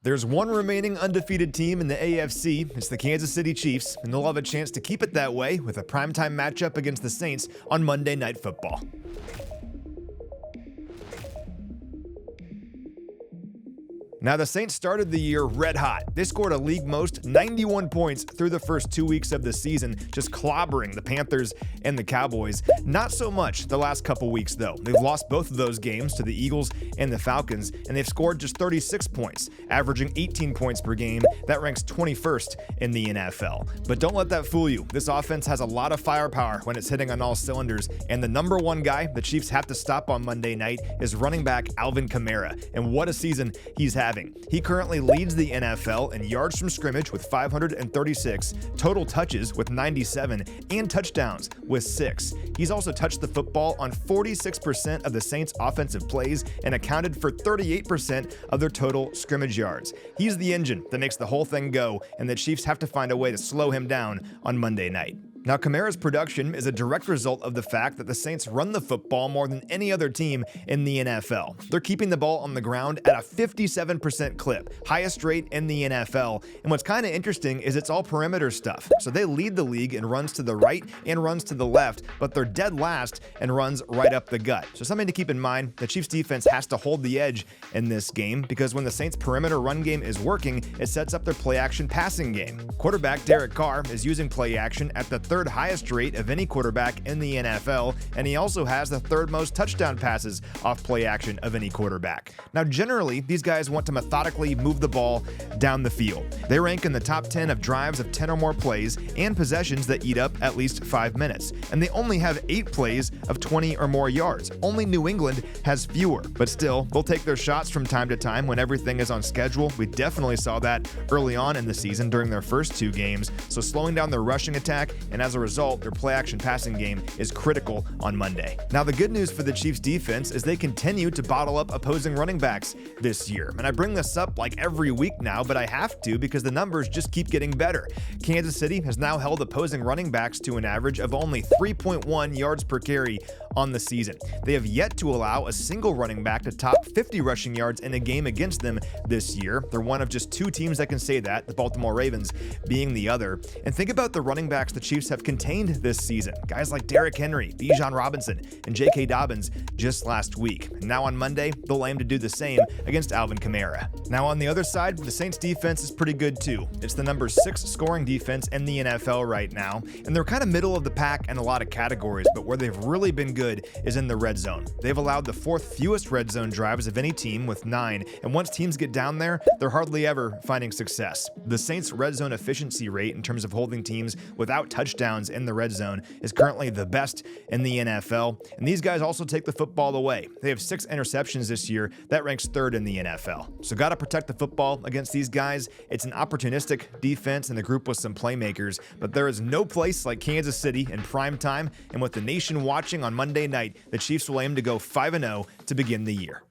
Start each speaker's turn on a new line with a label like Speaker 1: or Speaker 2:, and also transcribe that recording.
Speaker 1: There's one remaining undefeated team in the AFC. It's the Kansas City Chiefs, and they'll have a chance to keep it that way with a primetime matchup against the Saints on Monday Night Football. Now, the Saints started the year red hot. They scored a league most 91 points through the first 2 weeks of the season, just clobbering the Panthers and the Cowboys. Not so much the last couple weeks, though. They've lost both of those games to the Eagles and the Falcons, and they've scored just 36 points, averaging 18 points per game. That ranks 21st in the NFL. But don't let that fool you. This offense has a lot of firepower when it's hitting on all cylinders, and the number one guy the Chiefs have to stop on Monday night is running back Alvin Kamara, and what a season he's having. He currently leads the NFL in yards from scrimmage with 536, total touches with 97, and touchdowns with 6. He's also touched the football on 46% of the Saints' offensive plays and accounted for 38% of their total scrimmage yards. He's the engine that makes the whole thing go, and the Chiefs have to find a way to slow him down on Monday night. Now, Kamara's production is a direct result of the fact that the Saints run the football more than any other team in the NFL. They're keeping the ball on the ground at a 57% clip, highest rate in the NFL. And what's kind of interesting is it's all perimeter stuff. So they lead the league in runs to the right and runs to the left, but they're dead last in runs right up the gut. So something to keep in mind, the Chiefs defense has to hold the edge in this game because when the Saints perimeter run game is working, it sets up their play action passing game. Quarterback Derek Carr is using play action at the third highest rate of any quarterback in the NFL, and he also has the third most touchdown passes off play action of any quarterback. Now, generally, these guys want to methodically move the ball down the field. They rank in the top 10 of drives of 10 or more plays and possessions that eat up at least 5 minutes, and they only have 8 plays of 20 or more yards. Only New England has fewer, but still, they'll take their shots from time to time when everything is on schedule. We definitely saw that early on in the season during their first 2 games, so slowing down their rushing attack, and as a result, their play-action passing game is critical on Monday. Now, the good news for the Chiefs defense is they continue to bottle up opposing running backs this year. And I bring this up like every week now, but I have to because the numbers just keep getting better. Kansas City has now held opposing running backs to an average of only 3.1 yards per carry on the season. They have yet to allow a single running back to top 50 rushing yards in a game against them this year. They're one of just 2 teams that can say that, the Baltimore Ravens being the other. And think about the running backs the Chiefs have contained this season. Guys like Derrick Henry, Bijan Robinson, and J.K. Dobbins just last week. And now on Monday, they'll aim to do the same against Alvin Kamara. Now on the other side, the Saints defense is pretty good too. It's the number 6 scoring defense in the NFL right now, and they're kind of middle of the pack in a lot of categories, but where they've really been good is in the red zone. They've allowed the 4th fewest red zone drives of any team with 9, and once teams get down there, they're hardly ever finding success. The Saints' red zone efficiency rate in terms of holding teams without touchdowns in the red zone is currently the best in the NFL, and these guys also take the football away. They have 6 interceptions this year. That ranks 3rd in the NFL. So gotta protect the football against these guys. It's an opportunistic defense and a group with some playmakers, but there is no place like Kansas City in prime time, and with the nation watching on Monday night, the Chiefs will aim to go 5-0 to begin the year.